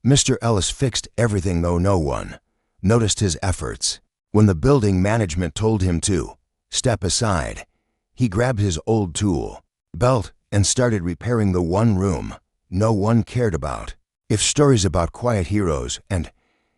Mr. Ellis fixed everything, though no one noticed his efforts. When the building management told him to step aside, he grabbed his old tool belt and started repairing the one room no one cared about. If stories about quiet heroes and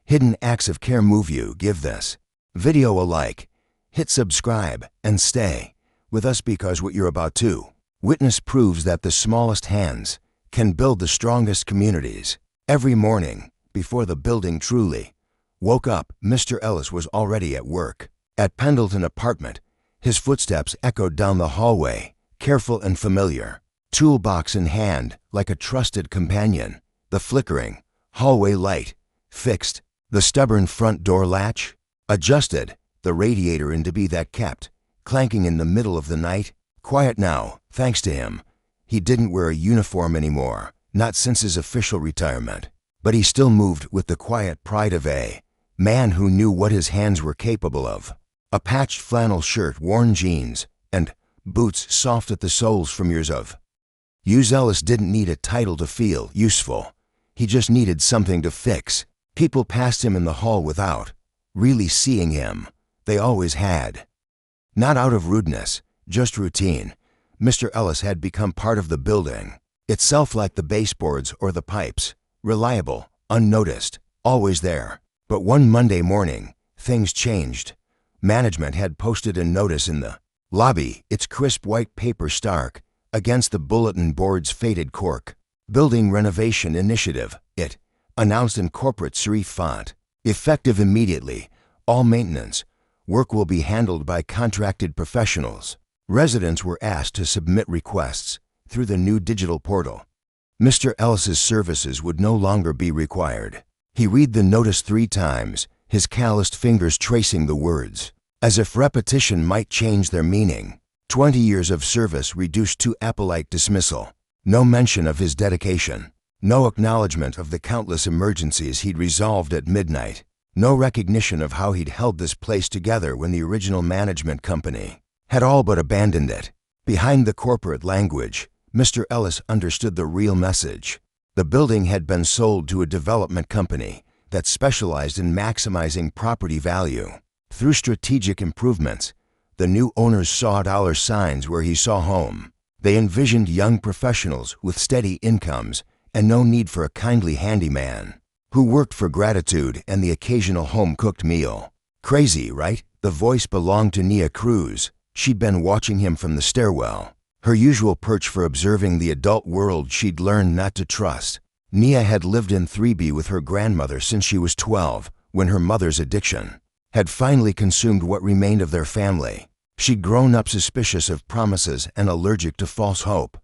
hidden acts of care move you, give this video a like, hit subscribe, and stay with us, because what you're about to witness proves that the smallest hands can build the strongest communities. Every morning, before the building truly woke up, Mr. Ellis was already at work. At Pendleton apartment, his footsteps echoed down the hallway, careful and familiar, toolbox in hand, like a trusted companion. The flickering hallway light fixed, the stubborn front door latch adjusted, the radiator in debris that kept clanking in the middle of the night quiet now, thanks to him. He didn't wear a uniform anymore, not since his official retirement, but he still moved with the quiet pride of a man who knew what his hands were capable of. A patched flannel shirt, worn jeans, and boots soft at the soles from years of use. Ellis didn't need a title to feel useful. He just needed something to fix. People passed him in the hall without really seeing him. They always had. Not out of rudeness, just routine. Mr. Ellis had become part of the building itself, like the baseboards or the pipes, reliable, unnoticed, always there. But one Monday morning, things changed. Management had posted a notice in the lobby, its crisp white paper stark against the bulletin board's faded cork. Building renovation initiative, it announced in corporate serif font. Effective immediately, all maintenance work will be handled by contracted professionals. Residents were asked to submit requests through the new digital portal. Mr. Ellis's services would no longer be required. He read the notice 3 times, his calloused fingers tracing the words, as if repetition might change their meaning. 20 years of service reduced to appolite dismissal. No mention of his dedication. No acknowledgement of the countless emergencies he'd resolved at midnight. No recognition of how he'd held this place together when the original management company had all but abandoned it. Behind the corporate language, Mr. Ellis understood the real message. The building had been sold to a development company that specialized in maximizing property value. Through strategic improvements, the new owners saw dollar signs where he saw home. They envisioned young professionals with steady incomes and no need for a kindly handyman who worked for gratitude and the occasional home-cooked meal. Crazy, right? The voice belonged to Nia Cruz. She'd been watching him from the stairwell, her usual perch for observing the adult world she'd learned not to trust. Nia had lived in 3B with her grandmother since she was 12, when her mother's addiction had finally consumed what remained of their family. She'd grown up suspicious of promises and allergic to false hope,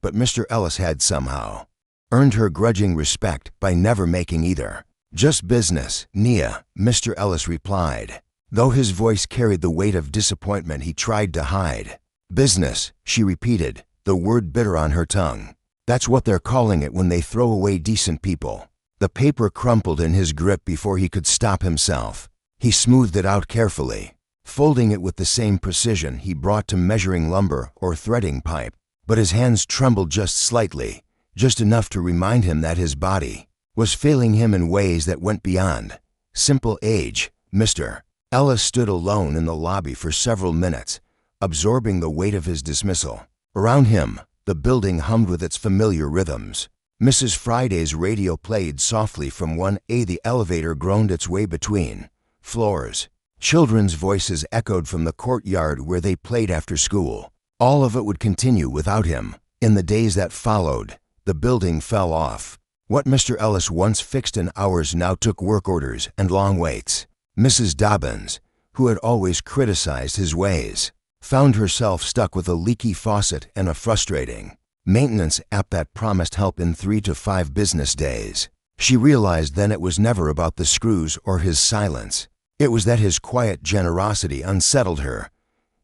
but Mr. Ellis had somehow earned her grudging respect by never making either. Just business, Nia, Mr. Ellis replied, though his voice carried the weight of disappointment he tried to hide. Business, she repeated, the word bitter on her tongue. That's what they're calling it when they throw away decent people. The paper crumpled in his grip before he could stop himself. He smoothed it out carefully, folding it with the same precision he brought to measuring lumber or threading pipe. But his hands trembled just slightly, just enough to remind him that his body was failing him in ways that went beyond simple age. Mr. Ellis stood alone in the lobby for several minutes, absorbing the weight of his dismissal. Around him, the building hummed with its familiar rhythms. Mrs. Friday's radio played softly from 1A. The elevator groaned its way between floors. Children's voices echoed from the courtyard where they played after school. All of it would continue without him. In the days that followed, the building fell off. What Mr. Ellis once fixed in hours now took work orders and long waits. Mrs. Dobbins, who had always criticized his ways, found herself stuck with a leaky faucet and a frustrating maintenance app that promised help in 3 to 5 business days. She realized then it was never about the screws or his silence. It was that his quiet generosity unsettled her.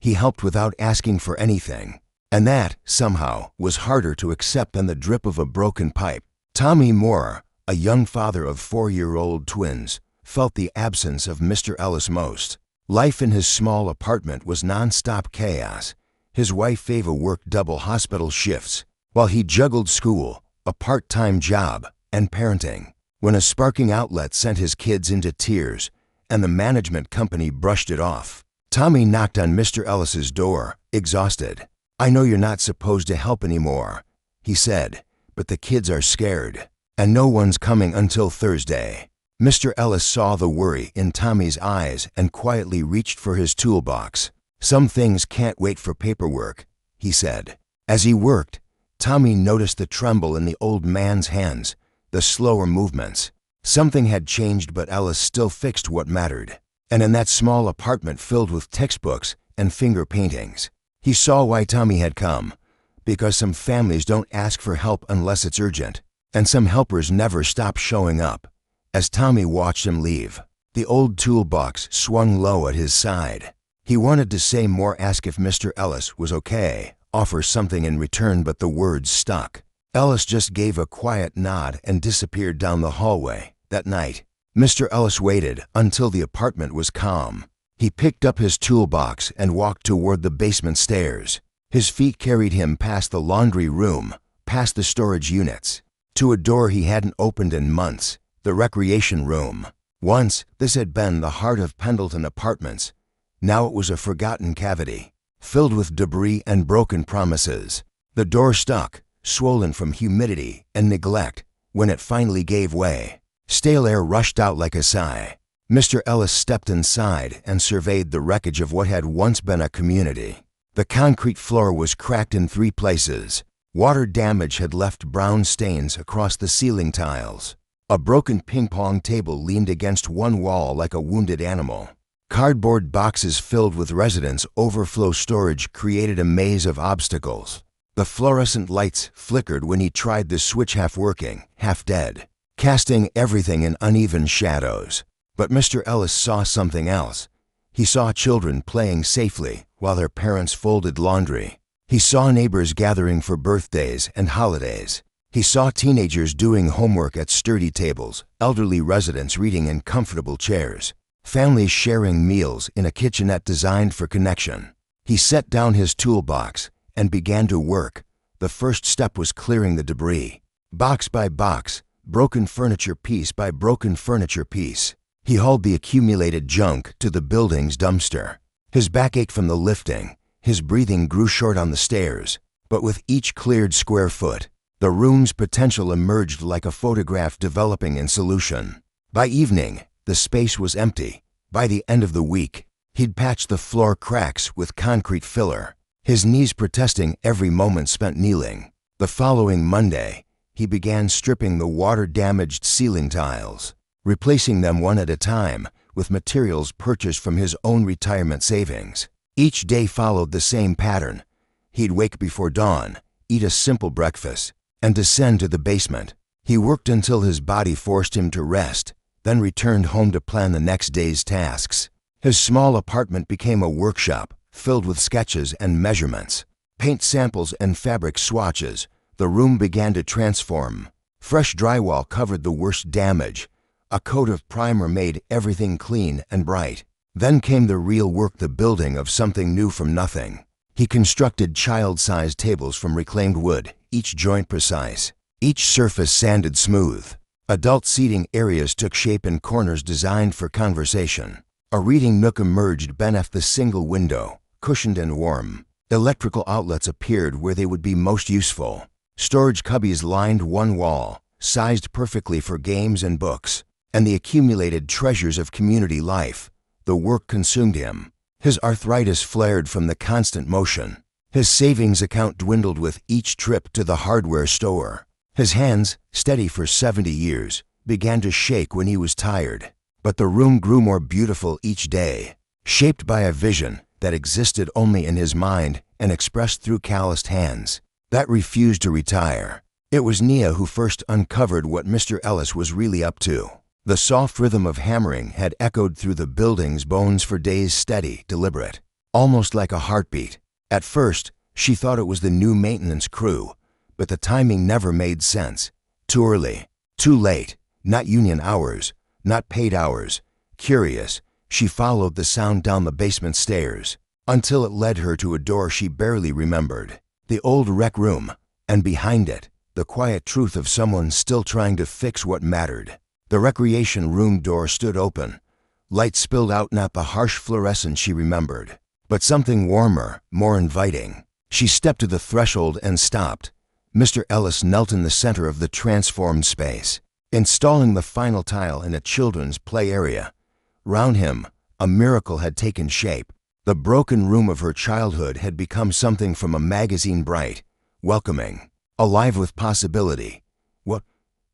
He helped without asking for anything, and that, somehow, was harder to accept than the drip of a broken pipe. Tommy Moore, a young father of 4-year-old twins, felt the absence of Mr. Ellis most. Life in his small apartment was non-stop chaos. His wife Ava worked double hospital shifts, while he juggled school, a part-time job, and parenting. when a sparking outlet sent his kids into tears, and the management company brushed it off. Tommy knocked on Mr. Ellis's door, exhausted. "I know you're not supposed to help anymore," he said, "but the kids are scared, and no one's coming until Thursday." Mr. Ellis saw the worry in Tommy's eyes and quietly reached for his toolbox. "Some things can't wait for paperwork," he said. As he worked, Tommy noticed the tremble in the old man's hands, the slower movements. Something had changed, but Ellis still fixed what mattered. And in that small apartment filled with textbooks and finger paintings, he saw why Tommy had come. Because some families don't ask for help unless it's urgent, and some helpers never stop showing up. As Tommy watched him leave, the old toolbox swung low at his side. He wanted to say more, ask if Mr. Ellis was okay, offer something in return, but the words stuck. Ellis just gave a quiet nod and disappeared down the hallway. That night, Mr. Ellis waited until the apartment was calm. He picked up his toolbox and walked toward the basement stairs. His feet carried him past the laundry room, past the storage units, to a door he hadn't opened in months, the recreation room. Once, this had been the heart of Pendleton Apartments. Now it was a forgotten cavity, filled with debris and broken promises. The door stuck, swollen from humidity and neglect. When it finally gave way, stale air rushed out like a sigh. Mr. Ellis stepped inside and surveyed the wreckage of what had once been a community. The concrete floor was cracked in 3 places. Water damage had left brown stains across the ceiling tiles. A broken ping-pong table leaned against one wall like a wounded animal. Cardboard boxes filled with residents' overflow storage created a maze of obstacles. The fluorescent lights flickered when he tried the switch, half working, half dead, casting everything in uneven shadows. But Mr. Ellis saw something else. He saw children playing safely while their parents folded laundry. He saw neighbors gathering for birthdays and holidays. He saw teenagers doing homework at sturdy tables, elderly residents reading in comfortable chairs, families sharing meals in a kitchenette designed for connection. He set down his toolbox and began to work. The first step was clearing the debris. Box by box, broken furniture piece by broken furniture piece, he hauled the accumulated junk to the building's dumpster. His back ached from the lifting. His breathing grew short on the stairs. But with each cleared square foot, the room's potential emerged like a photograph developing in solution. By evening, the space was empty. By the end of the week, he'd patched the floor cracks with concrete filler, his knees protesting every moment spent kneeling. The following Monday, he began stripping the water-damaged ceiling tiles, replacing them one at a time with materials purchased from his own retirement savings. Each day followed the same pattern. He'd wake before dawn, eat a simple breakfast, and descend to the basement. He worked until his body forced him to rest, then returned home to plan the next day's tasks. His small apartment became a workshop filled with sketches and measurements, paint samples and fabric swatches. The room began to transform. Fresh drywall covered the worst damage. A coat of primer made everything clean and bright. Then came the real work, the building of something new from nothing. He constructed child-sized tables from reclaimed wood, each joint precise, each surface sanded smooth. Adult seating areas took shape in corners designed for conversation. A reading nook emerged beneath the single window, cushioned and warm. Electrical outlets appeared where they would be most useful. Storage cubbies lined one wall, sized perfectly for games and books, and the accumulated treasures of community life. The work consumed him. His arthritis flared from the constant motion. His savings account dwindled with each trip to the hardware store. His hands, steady for 70 years, began to shake when he was tired. But the room grew more beautiful each day, shaped by a vision that existed only in his mind and expressed through calloused hands that refused to retire. It was Nia who first uncovered what Mr. Ellis was really up to. The soft rhythm of hammering had echoed through the building's bones for days, steady, deliberate, almost like a heartbeat. At first, she thought it was the new maintenance crew, but the timing never made sense. Too early, too late, not union hours, not paid hours. Curious, she followed the sound down the basement stairs until it led her to a door she barely remembered. The old rec room, and behind it, the quiet truth of someone still trying to fix what mattered. The recreation room door stood open. Light spilled out, not the harsh fluorescence she remembered, but something warmer, more inviting. She stepped to the threshold and stopped. Mr. Ellis knelt in the center of the transformed space, installing the final tile in a children's play area. Round him, a miracle had taken shape. The broken room of her childhood had become something from a magazine, bright, welcoming, alive with possibility. What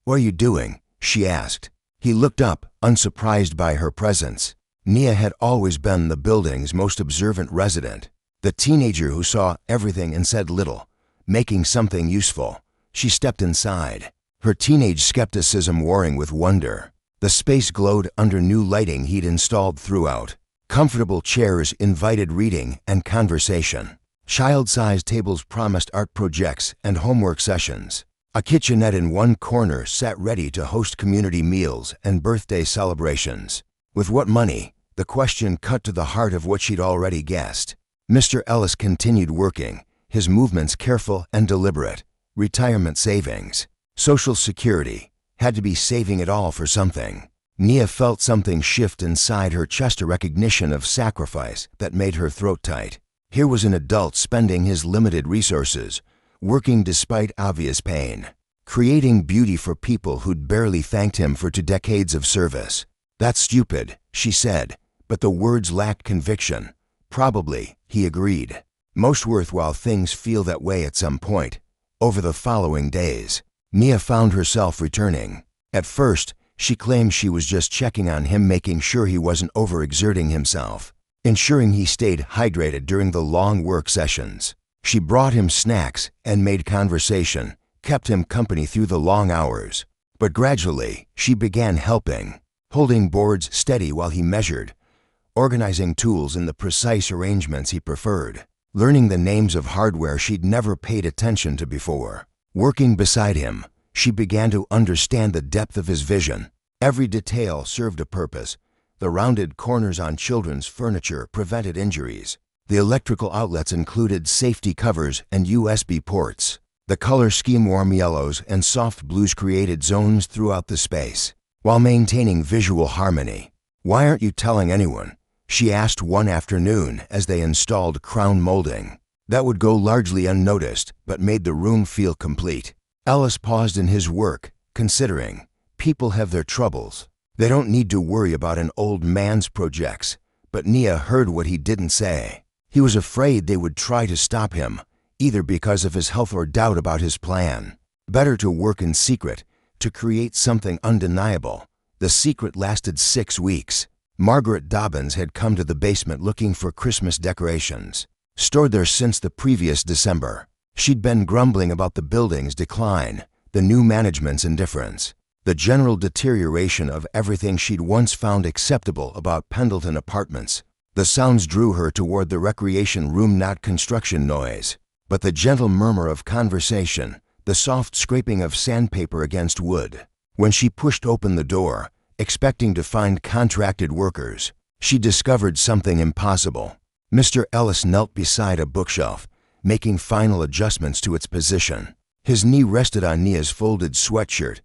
are you doing?" she asked. He looked up, unsurprised by her presence. Nia had always been the building's most observant resident, the teenager who saw everything and said little, making something useful. She stepped inside, her teenage skepticism warring with wonder. The space glowed under new lighting he'd installed throughout. Comfortable chairs invited reading and conversation. Child-sized tables promised art projects and homework sessions. A kitchenette in one corner sat ready to host community meals and birthday celebrations. With what money? The question cut to the heart of what she'd already guessed. Mr. Ellis continued working, his movements careful and deliberate. Retirement savings, Social Security, had to be saving it all for something. Nia felt something shift inside her chest, a recognition of sacrifice that made her throat tight. Here was an adult spending his limited resources, working despite obvious pain, creating beauty for people who'd barely thanked him for 2 decades of service. "That's stupid," she said, but the words lacked conviction. "Probably," he agreed. "Most worthwhile things feel that way at some point." Over the following days, Nia found herself returning. At first, she claimed she was just checking on him, making sure he wasn't overexerting himself, ensuring he stayed hydrated during the long work sessions. She brought him snacks and made conversation, kept him company through the long hours. But gradually, she began helping, holding boards steady while he measured, organizing tools in the precise arrangements he preferred, learning the names of hardware she'd never paid attention to before. Working beside him, she began to understand the depth of his vision. Every detail served a purpose. The rounded corners on children's furniture prevented injuries. The electrical outlets included safety covers and USB ports. The color scheme, warm yellows and soft blues, created zones throughout the space, while maintaining visual harmony. "Why aren't you telling anyone?" she asked one afternoon as they installed crown molding. That would go largely unnoticed, but made the room feel complete. Ellis paused in his work, considering. People have their troubles. They don't need to worry about an old man's projects. But Nia heard what he didn't say. He was afraid they would try to stop him, either because of his health or doubt about his plan. Better to work in secret, to create something undeniable. The secret lasted 6 weeks. Margaret Dobbins had come to the basement looking for Christmas decorations, stored there since the previous December. She'd been grumbling about the building's decline, the new management's indifference, the general deterioration of everything she'd once found acceptable about Pendleton Apartments. The sounds drew her toward the recreation room, not construction noise, but the gentle murmur of conversation, the soft scraping of sandpaper against wood. When she pushed open the door, expecting to find contracted workers, she discovered something impossible. Mr. Ellis knelt beside a bookshelf, making final adjustments to its position. His knee rested on Nia's folded sweatshirt,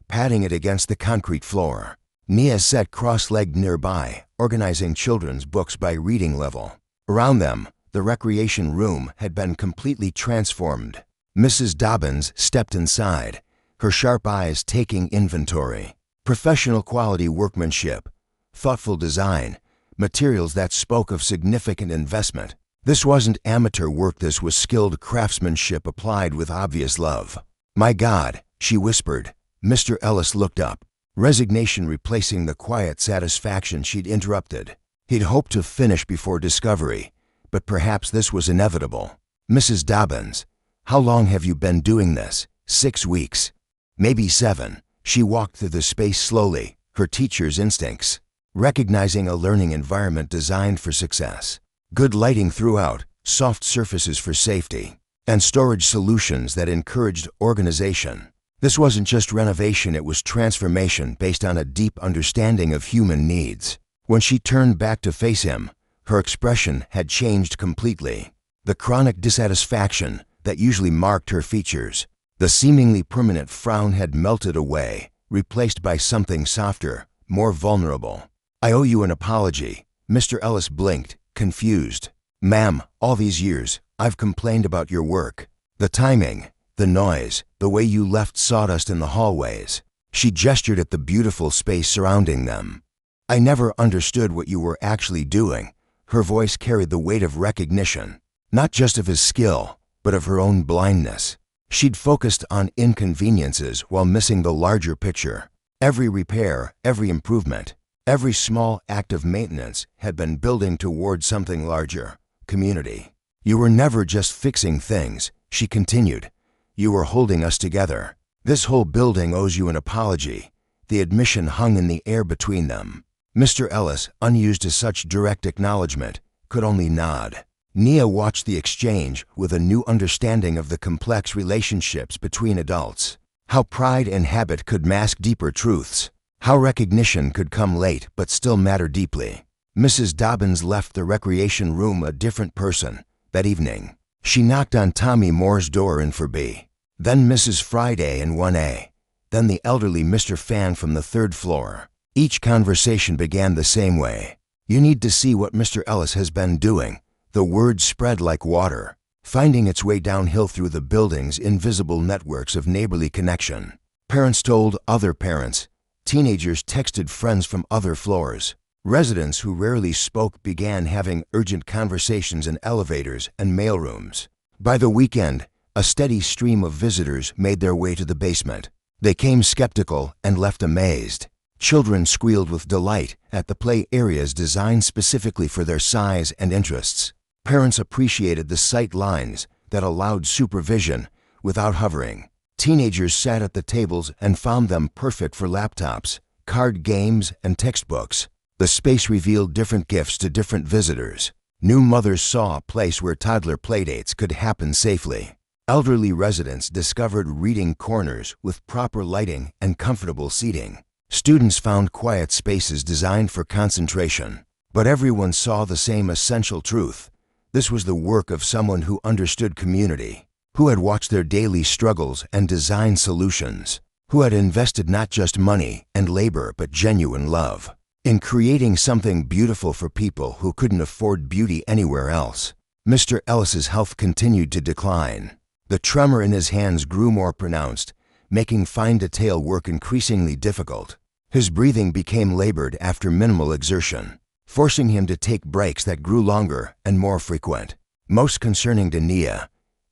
patting it against the concrete floor. Nia sat cross-legged nearby, organizing children's books by reading level. Around them, the recreation room had been completely transformed. Mrs. Dobbins stepped inside, her sharp eyes taking inventory. Professional quality workmanship, thoughtful design, materials that spoke of significant investment. This wasn't amateur work, this was skilled craftsmanship applied with obvious love. "My God," she whispered. Mr. Ellis looked up, resignation replacing the quiet satisfaction she'd interrupted. He'd hoped to finish before discovery, but perhaps this was inevitable. "Mrs. Dobbins, how long have you been doing this?" 6 weeks. Maybe 7. She walked through the space slowly, her teacher's instincts, recognizing a learning environment designed for success. Good lighting throughout, soft surfaces for safety, and storage solutions that encouraged organization. This wasn't just renovation, it was transformation based on a deep understanding of human needs. When she turned back to face him, her expression had changed completely. The chronic dissatisfaction that usually marked her features, the seemingly permanent frown, had melted away, replaced by something softer, more vulnerable. "I owe you an apology." Mr. Ellis blinked, confused. "Ma'am, all these years, I've complained about your work. The timing, the noise, the way you left sawdust in the hallways." She gestured at the beautiful space surrounding them. "I never understood what you were actually doing." Her voice carried the weight of recognition, not just of his skill, but of her own blindness. She'd focused on inconveniences while missing the larger picture. Every repair, every improvement, every small act of maintenance had been building toward something larger: community. "You were never just fixing things," she continued. "You were holding us together. This whole building owes you an apology." The admission hung in the air between them. Mr. Ellis, unused to such direct acknowledgement, could only nod. Nia watched the exchange with a new understanding of the complex relationships between adults. How pride and habit could mask deeper truths. How recognition could come late but still matter deeply. Mrs. Dobbins left the recreation room a different person that evening. She knocked on Tommy Moore's door in 4B, then Mrs. Friday in 1A, then the elderly Mr. Fan from the 3rd floor. Each conversation began the same way. "You need to see what Mr. Ellis has been doing." The word spread like water, finding its way downhill through the building's invisible networks of neighborly connection. Parents told other parents. Teenagers texted friends from other floors. Residents who rarely spoke began having urgent conversations in elevators and mailrooms. By the weekend, a steady stream of visitors made their way to the basement. They came skeptical and left amazed. Children squealed with delight at the play areas designed specifically for their size and interests. Parents appreciated the sight lines that allowed supervision without hovering. Teenagers sat at the tables and found them perfect for laptops, card games, and textbooks. The space revealed different gifts to different visitors. New mothers saw a place where toddler playdates could happen safely. Elderly residents discovered reading corners with proper lighting and comfortable seating. Students found quiet spaces designed for concentration. But everyone saw the same essential truth. This was the work of someone who understood community, who had watched their daily struggles and designed solutions, who had invested not just money and labor but genuine love in creating something beautiful for people who couldn't afford beauty anywhere else. Mr. Ellis's health continued to decline. The tremor in his hands grew more pronounced, making fine detail work increasingly difficult. His breathing became labored after minimal exertion, forcing him to take breaks that grew longer and more frequent. Most concerning to Nia,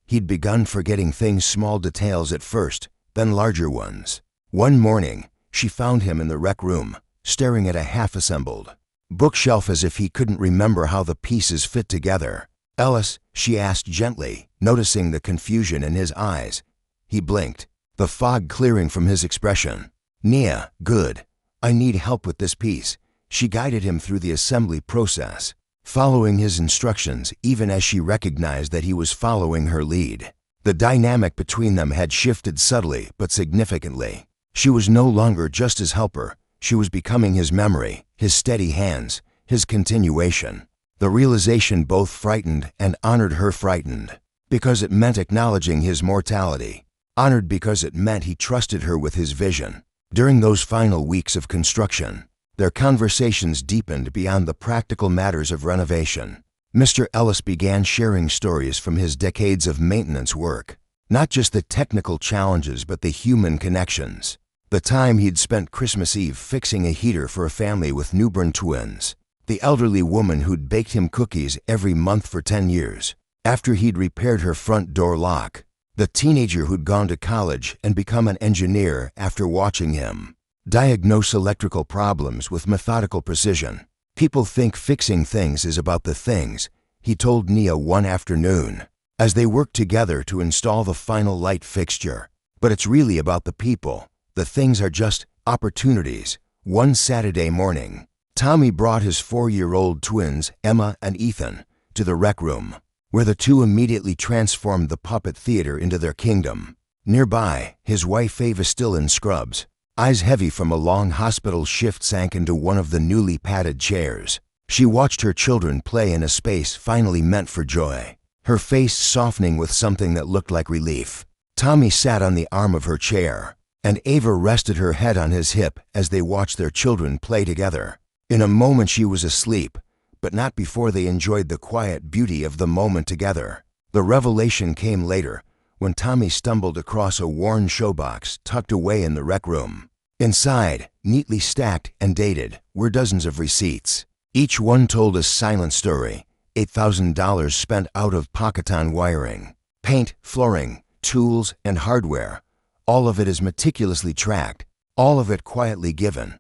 he'd begun forgetting things, small details at first, then larger ones. One morning, she found him in the rec room, staring at a half-assembled bookshelf as if he couldn't remember how the pieces fit together. "Ellis," she asked gently, noticing the confusion in his eyes. He blinked, the fog clearing from his expression. "Nia, good. I need help with this piece." She guided him through the assembly process, following his instructions even as she recognized that he was following her lead. The dynamic between them had shifted subtly but significantly. She was no longer just his helper. She was becoming his memory, his steady hands, his continuation. The realization both frightened and honored her. Frightened because it meant acknowledging his mortality. Honored because it meant he trusted her with his vision. During those final weeks of construction, their conversations deepened beyond the practical matters of renovation. Mr. Ellis began sharing stories from his decades of maintenance work, not just the technical challenges but the human connections. The time he'd spent Christmas Eve fixing a heater for a family with newborn twins. The elderly woman who'd baked him cookies every month for 10 years, after he'd repaired her front door lock. The teenager who'd gone to college and become an engineer after watching him diagnose electrical problems with methodical precision. "People think fixing things is about the things," he told Nia one afternoon, as they worked together to install the final light fixture. "But it's really about the people. The things are just opportunities." One Saturday morning, Tommy brought his 4-year-old twins, Emma and Ethan, to the rec room, where the two immediately transformed the puppet theater into their kingdom. Nearby, his wife Ava, still in scrubs, eyes heavy from a long hospital shift, sank into one of the newly padded chairs. She watched her children play in a space finally meant for joy, her face softening with something that looked like relief. Tommy sat on the arm of her chair, and Ava rested her head on his hip as they watched their children play together. In a moment she was asleep, but not before they enjoyed the quiet beauty of the moment together. The revelation came later, when Tommy stumbled across a worn showbox tucked away in the rec room. Inside, neatly stacked and dated, were dozens of receipts. Each one told a silent story. $8,000 spent out of pocket on wiring, paint, flooring, tools, and hardware. All of it is meticulously tracked, all of it quietly given.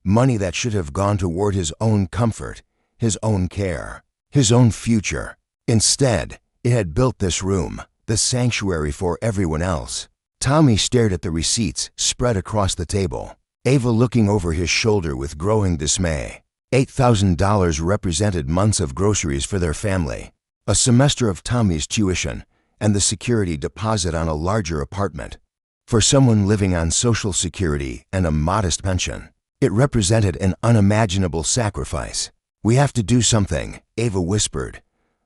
Money that should have gone toward his own comfort, his own care, his own future. Instead, it had built this room, this sanctuary for everyone else. Tommy stared at the receipts spread across the table, Ava looking over his shoulder with growing dismay. $8,000 represented months of groceries for their family, a semester of Tommy's tuition, and the security deposit on a larger apartment. For someone living on Social Security and a modest pension, it represented an unimaginable sacrifice. "We have to do something," Ava whispered.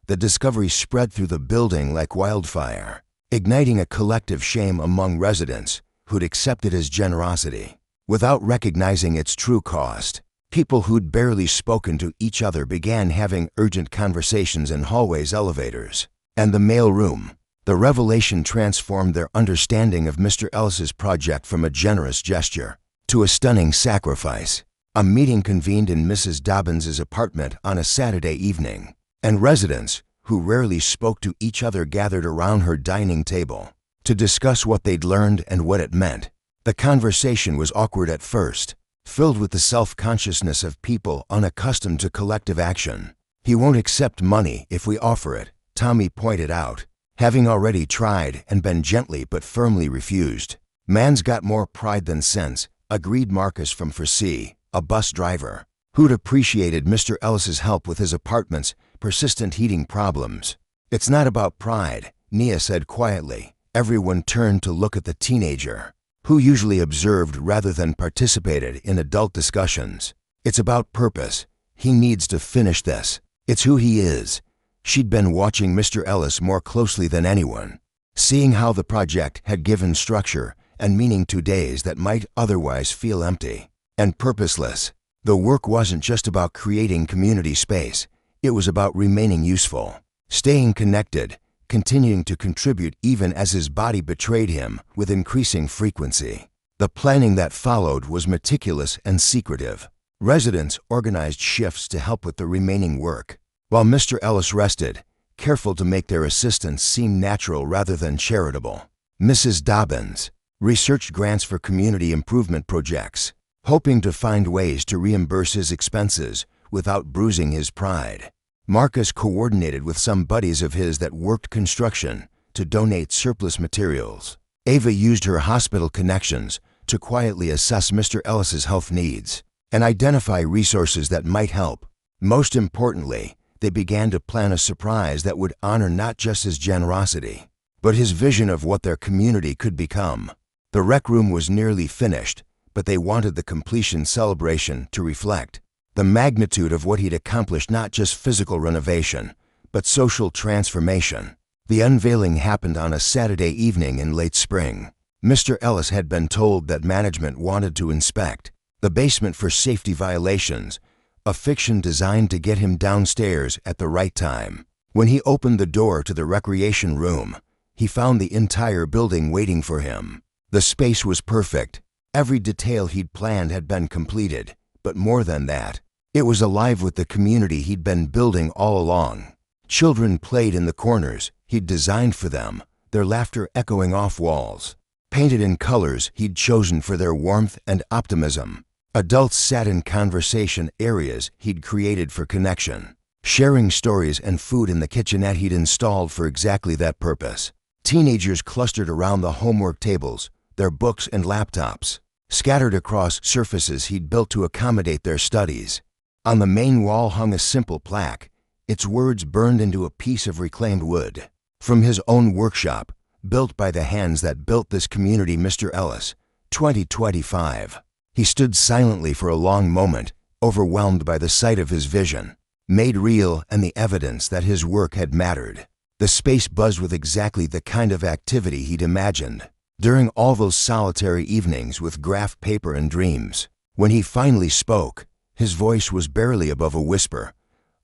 The discovery spread through the building like wildfire, igniting a collective shame among residents who'd accepted his generosity without recognizing its true cost. People who'd barely spoken to each other began having urgent conversations in hallways, elevators, and the mail room. The revelation transformed their understanding of Mr. Ellis's project from a generous gesture to a stunning sacrifice. A meeting convened in Mrs. Dobbins's apartment on a Saturday evening, and residents, who rarely spoke to each other, gathered around her dining table to discuss what they'd learned and what it meant. The conversation was awkward at first, filled with the self-consciousness of people unaccustomed to collective action. "He won't accept money if we offer it," Tommy pointed out, having already tried and been gently but firmly refused. "Man's got more pride than sense," agreed Marcus from Foresee, a bus driver, who'd appreciated Mr. Ellis's help with his apartment's persistent heating problems. "It's not about pride," Nia said quietly. Everyone turned to look at the teenager, who usually observed rather than participated in adult discussions. "It's about purpose. He needs to finish this. It's who he is." She'd been watching Mr. Ellis more closely than anyone, seeing how the project had given structure and meaning to days that might otherwise feel empty and purposeless. The work wasn't just about creating community space. It was about remaining useful, staying connected, continuing to contribute even as his body betrayed him with increasing frequency. The planning that followed was meticulous and secretive. Residents organized shifts to help with the remaining work, while Mr. Ellis rested, careful to make their assistance seem natural rather than charitable. Mrs. Dobbins researched grants for community improvement projects, hoping to find ways to reimburse his expenses without bruising his pride. Marcus coordinated with some buddies of his that worked construction to donate surplus materials. Ava used her hospital connections to quietly assess Mr. Ellis's health needs and identify resources that might help. Most importantly, they began to plan a surprise that would honor not just his generosity, but his vision of what their community could become. The rec room was nearly finished, but they wanted the completion celebration to reflect the magnitude of what he'd accomplished, not just physical renovation, but social transformation. The unveiling happened on a Saturday evening in late spring. Mr. Ellis had been told that management wanted to inspect the basement for safety violations, a fiction designed to get him downstairs at the right time. When he opened the door to the recreation room, he found the entire building waiting for him. The space was perfect. Every detail he'd planned had been completed. But more than that, it was alive with the community he'd been building all along. Children played in the corners he'd designed for them, their laughter echoing off walls, painted in colors he'd chosen for their warmth and optimism. Adults sat in conversation areas he'd created for connection, sharing stories and food in the kitchenette he'd installed for exactly that purpose. Teenagers clustered around the homework tables, their books and laptops scattered across surfaces he'd built to accommodate their studies. On the main wall hung a simple plaque, its words burned into a piece of reclaimed wood. From his own workshop, built by the hands that built this community, Mr. Ellis, 2025. He stood silently for a long moment, overwhelmed by the sight of his vision, made real and the evidence that his work had mattered. The space buzzed with exactly the kind of activity he'd imagined. During all those solitary evenings with graph paper and dreams, when he finally spoke, his voice was barely above a whisper.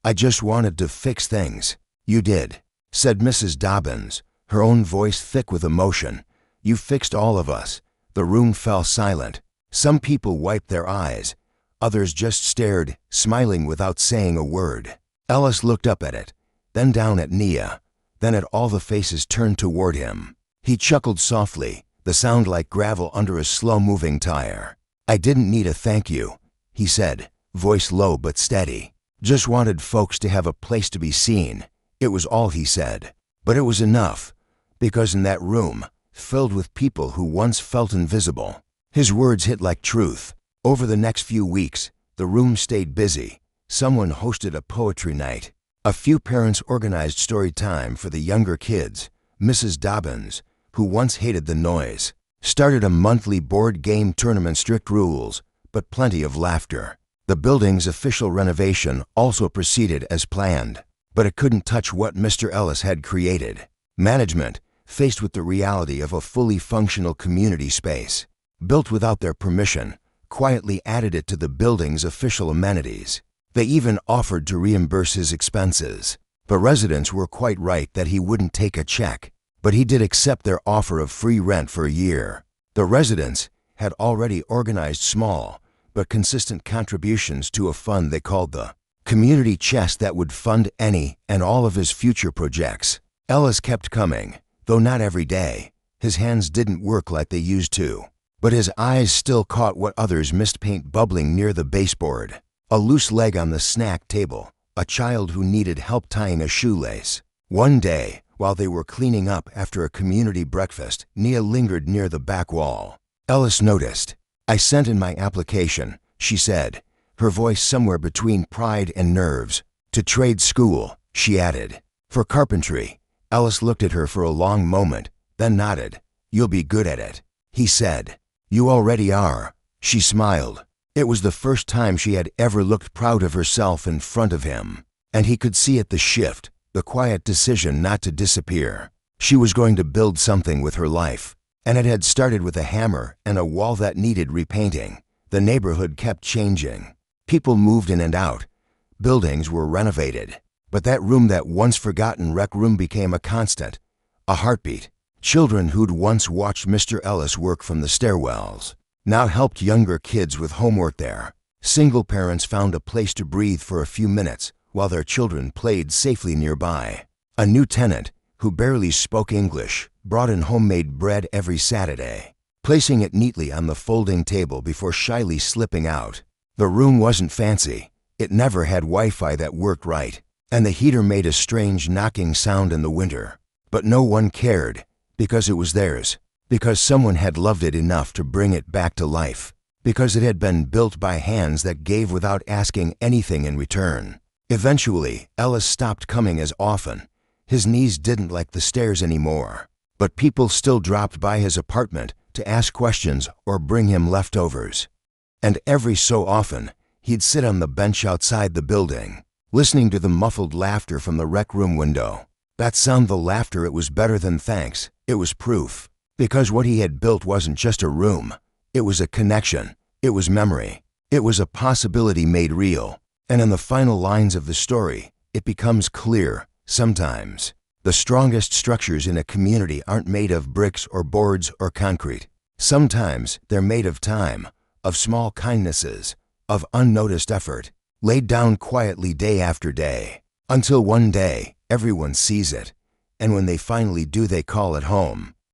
"I just wanted to fix things." "You did," said Mrs. Dobbins, her own voice thick with emotion. "You fixed all of us." The room fell silent. Some people wiped their eyes. Others just stared, smiling without saying a word. Ellis looked up at it, then down at Nia, then at all the faces turned toward him. He chuckled softly, the sound like gravel under a slow-moving tire. "I didn't need a thank you," he said, voice low but steady. "Just wanted folks to have a place to be seen." It was all he said. But it was enough, because in that room, filled with people who once felt invisible, his words hit like truth. Over the next few weeks, the room stayed busy. Someone hosted a poetry night. A few parents organized story time for the younger kids. Mrs. Dobbins, who once hated the noise, started a monthly board game tournament. Strict rules, but plenty of laughter. The building's official renovation also proceeded as planned, but it couldn't touch what Mr. Ellis had created. Management, faced with the reality of a fully functional community space, built without their permission, quietly added it to the building's official amenities. They even offered to reimburse his expenses. The residents were quite right that he wouldn't take a check, but he did accept their offer of free rent for a year. The residents had already organized small but consistent contributions to a fund they called the Community Chest that would fund any and all of his future projects. Ellis kept coming, though not every day. His hands didn't work like they used to, but his eyes still caught what others missed: paint bubbling near the baseboard, a loose leg on the snack table, a child who needed help tying a shoelace. One day, while they were cleaning up after a community breakfast, Nia lingered near the back wall. Ellis noticed. "I sent in my application," she said, her voice somewhere between pride and nerves. "To trade school," she added. "For carpentry." Ellis looked at her for a long moment, then nodded. "You'll be good at it," he said. "You already are." She smiled. It was the first time she had ever looked proud of herself in front of him, and he could see it: the shift, the quiet decision not to disappear. She was going to build something with her life, and it had started with a hammer and a wall that needed repainting. The neighborhood kept changing. People moved in and out. Buildings were renovated. But that room, that once forgotten rec room, became a constant, a heartbeat. Children who'd once watched Mr. Ellis work from the stairwells now helped younger kids with homework there. Single parents found a place to breathe for a few minutes while their children played safely nearby. A new tenant, who barely spoke English, brought in homemade bread every Saturday, placing it neatly on the folding table before shyly slipping out. The room wasn't fancy. It never had Wi-Fi that worked right, and the heater made a strange knocking sound in the winter. But no one cared, because it was theirs, because someone had loved it enough to bring it back to life, because it had been built by hands that gave without asking anything in return. Eventually, Ellis stopped coming as often. His knees didn't like the stairs anymore, but people still dropped by his apartment to ask questions or bring him leftovers. And every so often, he'd sit on the bench outside the building, listening to the muffled laughter from the rec room window. That sound, the laughter, it was better than thanks. It was proof. Because what he had built wasn't just a room. It was a connection. It was memory. It was a possibility made real. And in the final lines of the story, it becomes clear: sometimes the strongest structures in a community aren't made of bricks or boards or concrete. Sometimes they're made of time, of small kindnesses, of unnoticed effort, laid down quietly day after day, until one day everyone sees it, and when they finally do, they call it home.